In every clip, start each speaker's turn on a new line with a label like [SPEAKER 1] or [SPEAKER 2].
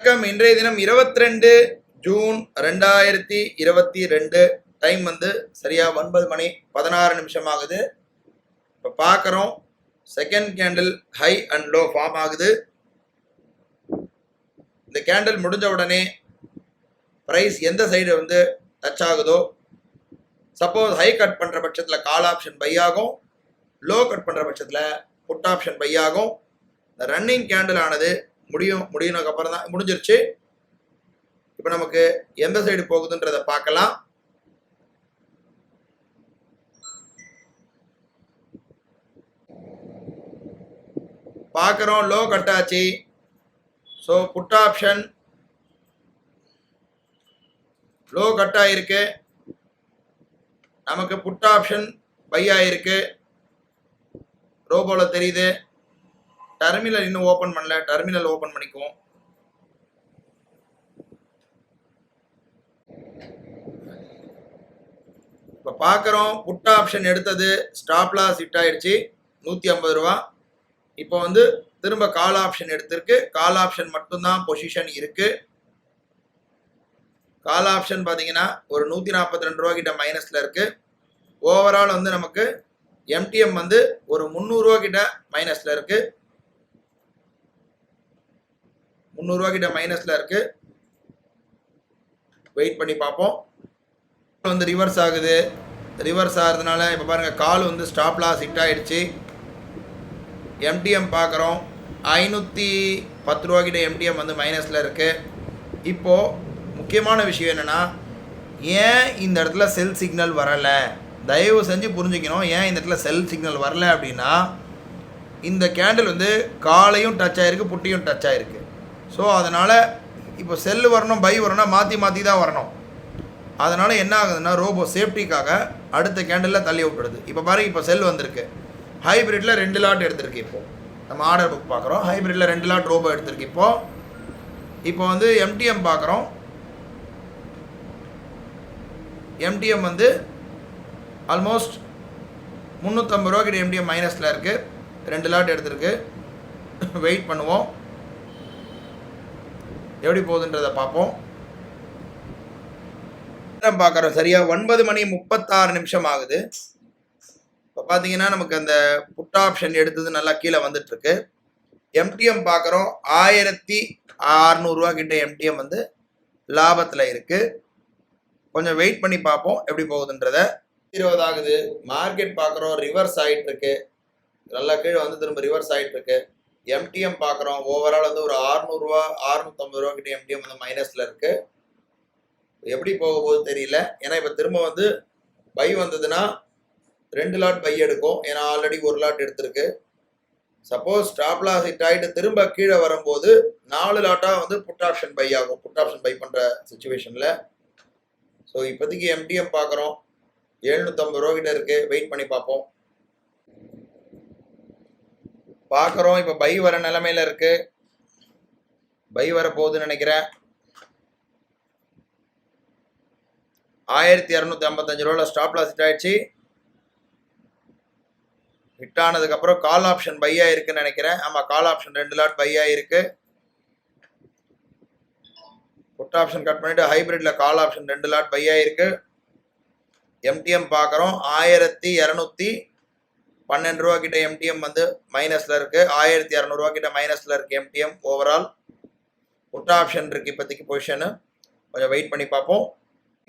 [SPEAKER 1] வணக்கம். இன்றைய தினம் 22 ஜூன் 2022. டைம் வந்து சரியா 9 மணி 16 நிமிஷம் ஆகுது. இப்போ பார்க்குறோம் second candle high and low form ஆகுது. இந்த கேண்டில் முடிஞ்ச உடனே ப்ரைஸ் எந்த சைடு வந்து டச் ஆகுதோ, சப்போஸ் ஹை கட் பண்ணுற பட்சத்தில் கால் ஆப்ஷன் பை ஆகும், லோ கட் பண்ணுற பட்சத்தில் புட் ஆப்ஷன் பை ஆகும். இந்த ரன்னிங் கேண்டில் ஆனது முடியுனதுக்கு அப்புறம் தான் முடிஞ்சிருச்சு. இப்போ நமக்கு எந்த சைடு போகுதுன்றதை பார்க்கலாம். பார்க்குறோம் லோ கட் ஆச்சு. So put option low cut ஆகிருக்கு. நமக்கு புட் ஆப்ஷன் பை ஆகிருக்கு. ரோபோவில் தெரியுது. டெர்மினல் இன்னும் ஓப்பன் பண்ணல, டெர்மினல் ஓப்பன் பண்ணிக்குவோம். இப்போ பார்க்குறோம் புட் ஆப்ஷன் எடுத்தது ஸ்டாப் லாஸ் ஹிட் ஆயிடுச்சு 150 ரூபா. இப்போ வந்து திரும்ப கால் ஆப்ஷன் எடுத்திருக்கு. கால் ஆப்ஷன் மட்டும்தான் பொசிஷன் இருக்கு. கால் ஆப்ஷன் பார்த்தீங்கன்னா ஒரு 142 ரூபா கிட்ட மைனஸில் இருக்கு. ஓவரால் வந்து நமக்கு எம்டிஎம் வந்து ஒரு 300 ரூபா கிட்ட மைனஸில் இருக்கு. 300 ரூபா கிட்ட மைனஸில் இருக்கு. வெயிட் பண்ணி பார்ப்போம். வந்து ரிவர்ஸ் ஆகுது. ரிவர்ஸ் ஆகிறதுனால இப்போ பாருங்கள் கால் வந்து ஸ்டாப் லாஸ் ஹிட் ஆகிடுச்சு. எம்டிஎம் பார்க்குறோம் 510 ரூபா கிட்ட எம்டிஎம் வந்து மைனஸில் இருக்குது. இப்போது முக்கியமான விஷயம் என்னென்னா, ஏன் இந்த இடத்துல செல் சிக்னல் வரலை, தயவு செஞ்சு புரிஞ்சுக்கணும். ஏன் இந்த இடத்துல செல் சிக்னல் வரலை அப்படின்னா, இந்த கேண்டில் வந்து காலையும் டச் ஆகிருக்கு, புட்டியும் டச் ஆகிருக்கு. ஸோ அதனால் இப்போ செல்லு வரணும், பை வரணும்னா மாற்றி தான் வரணும். அதனால் என்ன ஆகுதுன்னா, ரோபோ சேஃப்டிக்காக அடுத்த கேண்டிலில் தள்ளி விட்டுடுது. இப்போ பாருங்கள், இப்போ செல் வந்திருக்கு. ஹைப்ரிட்டில் 2 லாட் எடுத்திருக்கு. இப்போது நம்ம ஆர்டர் புக் பார்க்குறோம். ஹைப்ரிட்டில் 2 லாட் ரோபோ எடுத்திருக்கு. இப்போ வந்து எம்டிஎம் பார்க்குறோம். எம்டிஎம் வந்து ஆல்மோஸ்ட் 350 ரூபா கிட்ட எம்டிஎம் மைனஸில் இருக்குது. 2 லாட் எடுத்திருக்கு. வெயிட் பண்ணுவோம், எப்படி போகுதுன்றதை பார்ப்போம். பார்க்குறோம் சரியா 9 மணி 36 நிமிஷம் ஆகுது. இப்போ பார்த்தீங்கன்னா நமக்கு அந்த புட் ஆப்ஷன் எடுத்தது நல்லா கீழே வந்துட்டுருக்கு. எம்டிஎம் பார்க்குறோம் 1600 ரூபா கிட்ட எம்டிஎம் வந்து லாபத்தில் இருக்குது. கொஞ்சம் வெயிட் பண்ணி பார்ப்போம் எப்படி போகுதுன்றதை. 20 ஆகுது. மார்க்கெட் பார்க்குறோம் ரிவர்ஸ் ஆகிட்டு இருக்கு. நல்லா கீழே வந்து திரும்ப ரிவர்ஸ் ஆகிட்டு இருக்கு. எம்டிஎம் பார்க்குறோம் ஓவரால் வந்து ஒரு 600 ரூபா 650 ரூபா கிட்ட எம்டிஎம் வந்து மைனஸில் இருக்குது. எப்படி போக போகுது தெரியல. ஏன்னா இப்போ திரும்ப வந்து பை வந்ததுன்னா 2 லாட் பை எடுக்கும். ஏன்னா ஆல்ரெடி 1 லாட் எடுத்திருக்கு. சப்போஸ் ஸ்டாப் லாஸ் ஹிட் ஆகிட்டு திரும்ப கீழே வரும்போது 4 லாட்டாக வந்து புட் ஆப்ஷன் பை ஆகும். புட் ஆப்ஷன் பை பண்ணுற சுச்சுவேஷனில். ஸோ இப்போதைக்கு எம்டிஎம் பார்க்குறோம் 750 ரூபா கிட்ட இருக்குது. வெயிட் பண்ணி பார்ப்போம். பார்க்குறோம் இப்போ பை வர நிலைமையில் இருக்குது. பை வர போகுதுன்னு நினைக்கிறேன். 1255 ரூபாவில் ஸ்டாப் லாஸ் ஹிட் ஆயிடுச்சு. ஹிட் ஆனதுக்கப்புறம் கால் ஆப்ஷன் பை ஆகிருக்குன்னு நினைக்கிறேன். ஆமாம், கால் ஆப்ஷன் 2 லாட் பை ஆகிருக்கு. புட் ஆப்ஷன் கட் பண்ணிவிட்டு ஹைப்ரிட்டில் கால் ஆப்ஷன் 2 லாட் பை ஆகிருக்கு. எம்டிஎம் பார்க்குறோம் 1212 ரூபா கிட்ட எம்டிஎம் வந்து மைனஸில் இருக்குது. 1200 ரூபா கிட்ட மைனஸில் இருக்குது எம்டிஎம் ஓவரால். புட் ஆப்ஷன் இருக்குது இப்போதைக்கு பொசிஷனு. கொஞ்சம் வெயிட் பண்ணி பார்ப்போம்.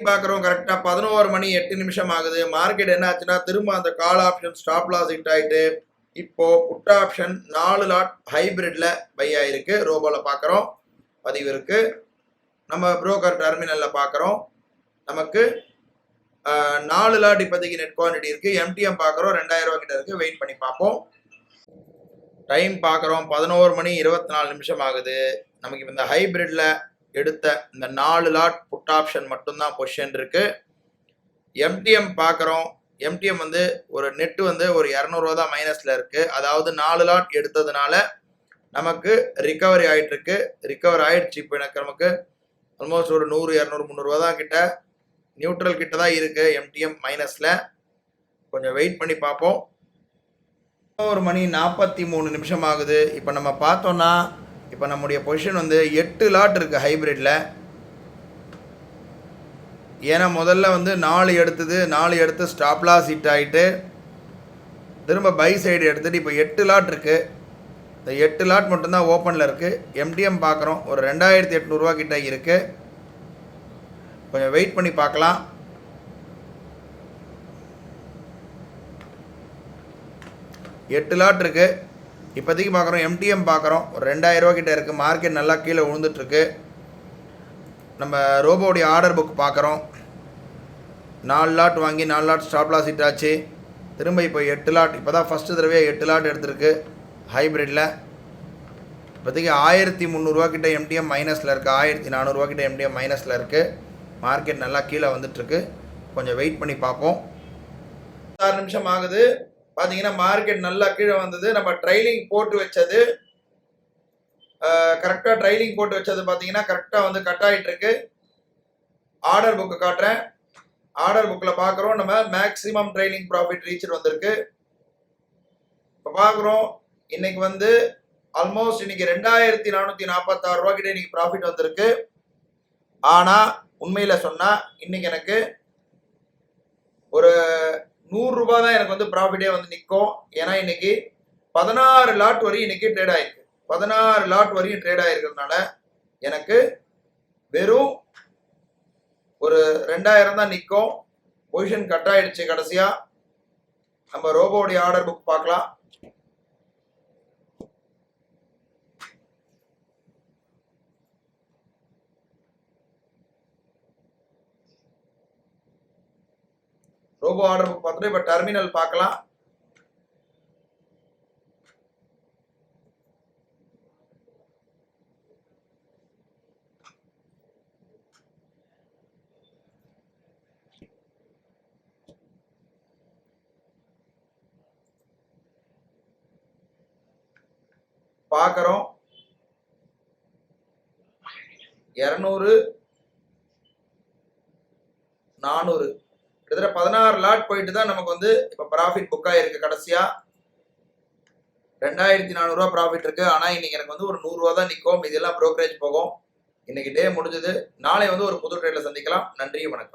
[SPEAKER 1] பார்க்குறோம் கரெக்டாக 11 மணி 8 நிமிஷம் ஆகுது. மார்க்கெட் என்ன ஆச்சுன்னா திரும்ப அந்த call option stop loss hit ஆகிட்டு இப்போது புட் ஆப்ஷன் 4 லாட் ஹைப்ரிட்டில் பை ஆகிருக்கு. ரோபோவில் பார்க்குறோம் பதிவு இருக்குது. நம்ம புரோக்கர் டெர்மினலில் பார்க்குறோம் நமக்கு 4 லாட் இப்போதைக்கு நெட் குவான்டிட்டி இருக்குது. எம்டிஎம் பார்க்குறோம் 2000 ரூபா கிட்ட இருக்குது. வெயிட் பண்ணி பார்ப்போம். டைம் பார்க்குறோம் 11 மணி 24 நிமிஷம் ஆகுது. நமக்கு இப்போ இந்த ஹைப்ரிட்டில் எடுத்த இந்த 4 லாட் புட் ஆப்ஷன் மட்டும்தான் பொசிஷன் இருக்குது. எம்டிஎம் பார்க்குறோம். எம்டிஎம் வந்து ஒரு நெட்டு வந்து ஒரு 200 ரூபா தான் மைனஸில் இருக்குது. அதாவது 4 லாட் எடுத்ததுனால நமக்கு ரிகவரி ஆகிட்டுருக்கு. ரிகவர் ஆகிடுச்சு. இப்போ எனக்கு நமக்கு ஆல்மோஸ்ட் ஒரு 100 200 300 ரூபா தான் கிட்ட நியூட்ரல் கிட்ட தான் இருக்குது எம்டிஎம் மைனஸில். கொஞ்சம் வெயிட் பண்ணி பார்ப்போம். 1 மணி 43 நிமிஷம் ஆகுது. இப்போ நம்ம பார்த்தோன்னா இப்போ நம்முடைய பொசிஷன் வந்து 8 லாட் இருக்குது ஹைப்ரிட்டில். ஏன்னா முதல்ல வந்து 4 எடுத்தது, 4 எடுத்து ஸ்டாப் லாஸ் ஹிட் ஆகிட்டு திரும்ப பை சைடு எடுத்துகிட்டு இப்போ 8 லாட் இருக்குது. இந்த 8 லாட் மட்டும்தான் ஓப்பனில் இருக்குது. எம்டிஎம் பார்க்குறோம், ஒரு 2800 கிட்ட இருக்குது. கொஞ்சம் வெயிட் பண்ணி பார்க்கலாம். எட்டு லாட் இருக்குது இப்போதைக்கு பார்க்குறோம். எம்டிஎம் பார்க்குறோம், ஒரு 2000 கிட்ட இருக்குது. மார்க்கெட் நல்லா கீழே விழுந்துட்டுருக்கு. நம்ம ரோபோடைய ஆர்டர் புக் பார்க்குறோம். 4 லாட் வாங்கி 4 லாட் ஸ்டாப் லாஸ் ஹிட் ஆச்சு. திரும்ப இப்போ 8 லாட், இப்போ தான் ஃபஸ்ட்டு தடவையாக 8 லாட் எடுத்திருக்கு ஹைப்ரிட்டில். இப்போதைக்கு 1300 கிட்ட எம்டிஎம் மைனஸில் இருக்குது. 1400 கிட்ட எம்டிஎம் மைனஸில் இருக்குது. மார்க்கெட் நல்லா கீழே வந்துட்டுருக்கு. கொஞ்சம் வெயிட் பண்ணி பார்ப்போம். 6 நிமிஷம் ஆகுது. பார்த்தீங்கன்னா மார்க்கெட் நல்லா கீழே வந்தது. நம்ம ட்ரைலிங் போட்டு வச்சது கரெக்டாக ட்ரைலிங் போட்டு வச்சது பார்த்தீங்கன்னா கரெக்டாக வந்து கட் ஆகிட்டுருக்கு. ஆர்டர் புக்கு காட்டுறேன். ஆர்டர் புக்கில் பார்க்குறோம், நம்ம மேக்ஸிமம் ட்ரைலிங் ப்ராஃபிட் ரீச் வந்திருக்கு. இப்போ பார்க்குறோம் இன்னைக்கு வந்து ஆல்மோஸ்ட் இன்னைக்கு 2446 கிட்ட இன்னைக்கு ப்ராஃபிட் வந்திருக்கு. ஆனால் உண்மையில் சொன்னால் இன்னைக்கு எனக்கு ஒரு 100 ரூபாய் தான் எனக்கு வந்து ப்ராஃபிட்டே வந்து நிற்கும். ஏன்னா இன்னைக்கு 16 லாட் வரையும் இன்னைக்கு ட்ரேட் ஆயிருக்கு. 16 லாட் வரையும் ட்ரேட் ஆயிருக்கிறதுனால எனக்கு வெறும் ஒரு 2000 தான் நிற்கும். பொசிஷன் கட் ஆயிடுச்சு. கடைசியா நம்ம ரோபோடைய ஆர்டர் புக் பார்க்கலாம். ரோபோ ஆர்டர் புக் பார்த்துட்டு இப்போ டெர்மினல் பார்க்கலாம். பார்க்குறோம் 200 400 கிட்டத்தட்ட 16 லாட் போயிட்டு தான் நமக்கு வந்து இப்போ ப்ராஃபிட் புக் ஆயிருக்கு. கடைசியா 2400 ப்ராஃபிட் இருக்கு. ஆனால் இன்னைக்கு எனக்கு வந்து ஒரு 100 ரூபா தான் நிற்கும். இதெல்லாம் ப்ரோக்கரேஜ் போகும். இன்னைக்கு டே முடிஞ்சது. நாளை வந்து ஒரு புது ட்ரேட்ல சந்திக்கலாம். நன்றி, வணக்கம்.